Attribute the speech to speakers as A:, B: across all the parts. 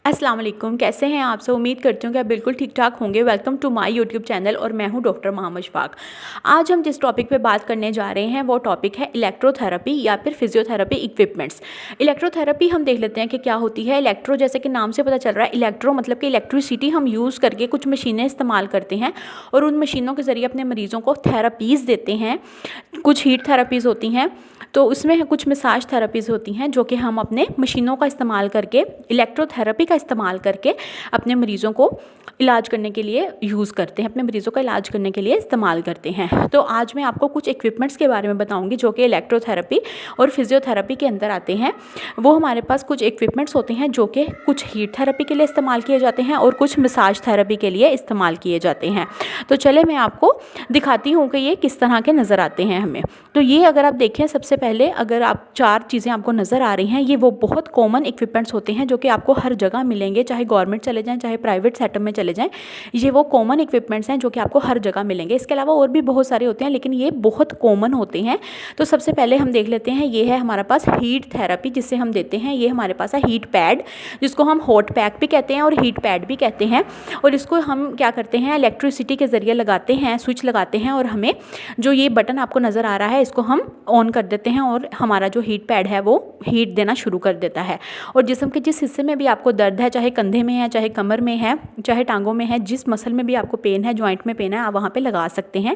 A: अस्सलाम वालेकुम, कैसे हैं आप सब। उम्मीद करती हूँ कि आप बिल्कुल ठीक ठाक होंगे। Welcome to my YouTube channel और मैं हूँ डॉक्टर मोहम्मद शफाक। आज हम जिस टॉपिक पे बात करने जा रहे हैं वो टॉपिक है इलेक्ट्रोथेरेपी या फिर फिजियोथेरेपी इक्विपमेंट्स। इलेक्ट्रोथेरेपी हम देख लेते हैं कि क्या होती है। इलेक्ट्रो जैसे कि नाम से पता चल रहा है, इलेक्ट्रो मतलब कि इलेक्ट्रिसिटी हम यूज़ करके कुछ मशीनें इस्तेमाल करते हैं और उन मशीनों के ज़रिए अपने मरीज़ों को थेरेपीज़ देते हैं। कुछ हीट थेरेपीज़ होती हैं, तो उसमें कुछ मसाज थेरेपीज़ होती हैं जो कि हम अपने मशीनों का इस्तेमाल करके, इलेक्ट्रोथेरेपी का इस्तेमाल करके अपने मरीज़ों को इलाज करने के लिए यूज़ करते हैं, अपने मरीज़ों का इलाज करने के लिए इस्तेमाल करते हैं। तो आज मैं आपको कुछ इक्विपमेंट्स के बारे में बताऊंगी जो कि इलेक्ट्रोथेरेपी और फिजियोथेरेपी के अंदर आते हैं। वो हमारे पास कुछ इक्विपमेंट्स होते हैं जो कि कुछ हीट थेरेपी के लिए इस्तेमाल किए जाते हैं और कुछ मसाज थेरेपी के लिए इस्तेमाल किए जाते हैं। तो चले मैं आपको दिखाती हूँ कि ये किस तरह के नज़र आते हैं हमें। तो ये अगर आप देखें, सबसे पहले अगर आप 4 चीज़ें आपको नज़र आ रही हैं, ये वो बहुत कॉमन इक्विपमेंट्स होते हैं जो कि आपको हर जगह मिलेंगे, चाहे गवर्नमेंट चले जाएँ चाहे प्राइवेट सेटअप में चले जाएँ। ये वो कॉमन इक्विपमेंट्स हैं जो कि आपको हर जगह मिलेंगे। इसके अलावा और भी बहुत सारे होते हैं लेकिन ये बहुत कॉमन होते हैं। तो सबसे पहले हम देख लेते हैं, ये है हमारे पास हीट थेरेपी जिसे हम देते हैं। ये हमारे पास है हीट पैड, जिसको हम हॉट पैक भी कहते हैं और हीट पैड भी कहते हैं। और इसको हम क्या करते हैं, इलेक्ट्रिसिटी के ज़रिए लगाते हैं, स्विच लगाते हैं और हमें जो ये बटन आपको नज़र आ रहा है इसको हम ऑन कर देते हैं और हमारा जो हीट पैड है वो हीट देना शुरू कर देता है। और जिस्म के जिस हिस्से में भी आपको दर्द है, चाहे कंधे में है, चाहे कमर में है, चाहे टांगों में है, जिस मसल में भी आपको पेन है, जॉइंट में पेन है, आप वहाँ पे लगा सकते हैं।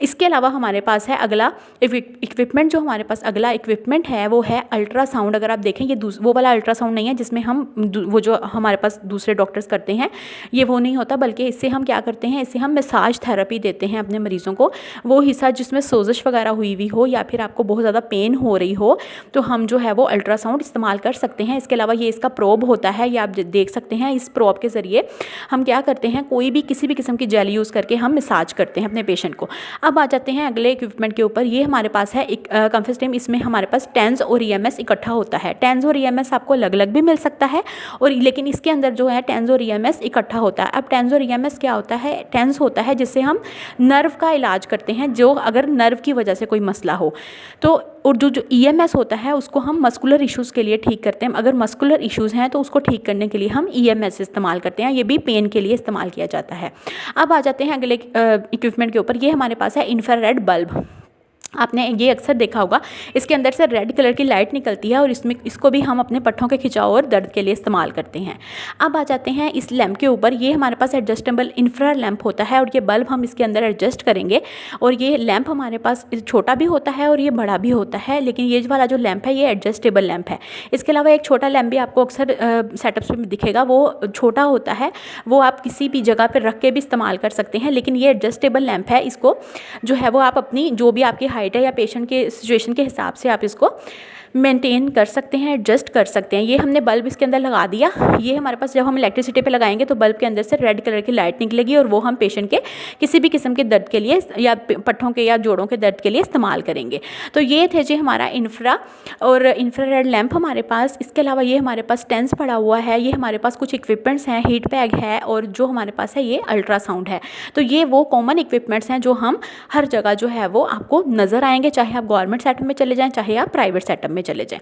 A: इसके अलावा हमारे पास है अगला इक्विपमेंट, जो हमारे पास अगला इक्विपमेंट है वो है अल्ट्रासाउंड। अगर आप देखें, ये वो वाला अल्ट्रासाउंड नहीं है जिसमें हम वो जो हमारे पास दूसरे डॉक्टर्स करते हैं, ये वो नहीं होता, बल्कि इससे हम क्या करते हैं, इससे हम मसाज थेरेपी देते हैं अपने मरीज़ों को। वो हिस्सा जिसमें सोजिश वगैरह हुई हुई हो या फिर आपको बहुत ज़्यादा पेन हो रही हो, तो हम जो है वो अल्ट्रासाउंड इस्तेमाल कर सकते हैं। इसके अलावा ये इसका प्रोब होता है, ये आप देख सकते हैं। इस प्रोब के ज़रिए हम क्या करते हैं, कोई भी किसी भी किस्म की जेल यूज़ करके हम मसाज करते हैं अपने पेशेंट को। अब आ जाते हैं अगले इक्विपमेंट के ऊपर। ये हमारे पास है एक कंफेस्टेम। इसमें हमारे पास टेंस और ईएमएस इकट्ठा होता है। टेंस और ईएमएस आपको अलग अलग भी मिल सकता है और लेकिन इसके अंदर जो है टेंस और ईएमएस इकट्ठा होता है। अब टेंस और ईएमएस क्या होता है, टेंस होता है जिससे हम नर्व का इलाज करते हैं, जो अगर नर्व की वजह से कोई मसला हो तो। और जो ईएमएस होता है उसको हम मस्कुलर इश्यूज़ के लिए ठीक करते हैं। अगर मस्कुलर इश्यूज़ हैं तो उसको ठीक करने के लिए हम ईएमएस इस्तेमाल करते हैं। ये भी पेन के लिए इस्तेमाल किया जाता है। अब आ जाते हैं अगले इक्विपमेंट के ऊपर। ये हमारे पास है इंफ्रारेड बल्ब। आपने ये अक्सर देखा होगा, इसके अंदर से रेड कलर की लाइट निकलती है और इसको भी हम अपने पट्ठों के खिंचाव और दर्द के लिए इस्तेमाल करते हैं। अब आ जाते हैं इस लैंप के ऊपर। ये हमारे पास एडजस्टेबल इंफ्रा लैंप होता है और ये बल्ब हम इसके अंदर एडजस्ट करेंगे। और ये लैंप हमारे पास छोटा भी होता है और ये बड़ा भी होता है, लेकिन ये वाला जो लैंप है ये एडजस्टेबल लैंप है। इसके अलावा एक छोटा लैंप भी आपको अक्सर सेटअप्स में दिखेगा, वो छोटा होता है, वो आप किसी भी जगह पर रख के भी इस्तेमाल कर सकते हैं। लेकिन ये एडजस्टेबल लैंप है, इसको जो है वो आप अपनी जो भी आपकी हाइट है या पेशेंट के सिचुएशन के हिसाब से आप इसको मेंटेन कर सकते हैं, एडजस्ट कर सकते हैं। ये हमने बल्ब इसके अंदर लगा दिया। ये हमारे पास जब हम इलेक्ट्रिसिटी पे लगाएंगे तो बल्ब के अंदर से रेड कलर की लाइट निकलेगी और वो हम पेशेंट के किसी भी किस्म के दर्द के लिए या पट्ठों के या जोड़ों के दर्द के लिए इस्तेमाल करेंगे। तो ये थे जी हमारा इंफ्रा और इंफ्रारेड लैंप हमारे पास। इसके अलावा ये हमारे पास टेंस पड़ा हुआ है, ये हमारे पास कुछ इक्विपमेंट्स हैं, हीट पैक है और जो हमारे पास है ये अल्ट्रासाउंड है। तो ये वो कॉमन इक्विपमेंट्स हैं जो हम हर जगह जो है वो आपको नज़र आएंगे, चाहे आप गवर्नमेंट सेटअप में चले जाएँ चाहे आप प्राइवेट सेटअप में चले जाएं।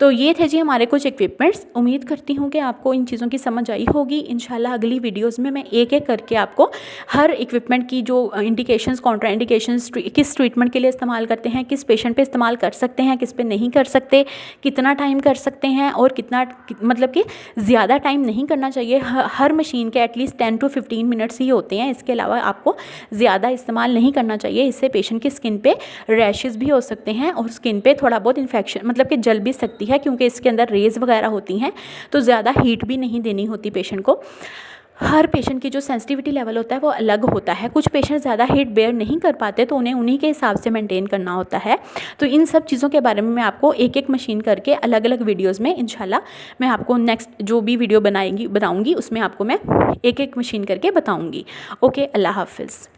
A: तो ये थे जी हमारे कुछ इक्विपमेंट्स। उम्मीद करती हूँ कि आपको इन चीज़ों की समझ आई होगी। इंशाल्लाह अगली वीडियोस में मैं एक एक करके आपको हर इक्विपमेंट की जो इंडिकेशंस, कॉन्ट्रा इंडिकेशंस, किस ट्रीटमेंट के लिए इस्तेमाल करते हैं, किस पेशेंट पे इस्तेमाल कर सकते हैं, किस पे नहीं कर सकते, कितना टाइम कर सकते हैं और कितना मतलब कि ज़्यादा टाइम नहीं करना चाहिए। हर मशीन के एटलीस्ट 10 to 15 मिनट्स ही होते हैं। इसके अलावा आपको ज़्यादा इस्तेमाल नहीं करना चाहिए, इससे पेशेंट की स्किन पे रैशेज़ भी हो सकते हैं और स्किन पे थोड़ा बहुत इन्फेक्शन मतलब कि जल भी सकती है, क्योंकि इसके अंदर रेज़ वगैरह होती हैं। तो ज़्यादा हीट भी नहीं देनी होती पेशेंट को। हर पेशेंट की जो सेंसिटिविटी लेवल होता है वो अलग होता है। कुछ पेशेंट ज़्यादा हीट बेयर नहीं कर पाते तो उन्हें उन्हीं के हिसाब से मेंटेन करना होता है। तो इन सब चीज़ों के बारे में मैं आपको एक एक मशीन करके अलग अलग वीडियोज़ में इंशाल्लाह मैं आपको नेक्स्ट जो भी वीडियो बनाऊँगी उसमें आपको मैं एक एक मशीन करके बताऊँगी। ओके, अल्लाह हाफिज़।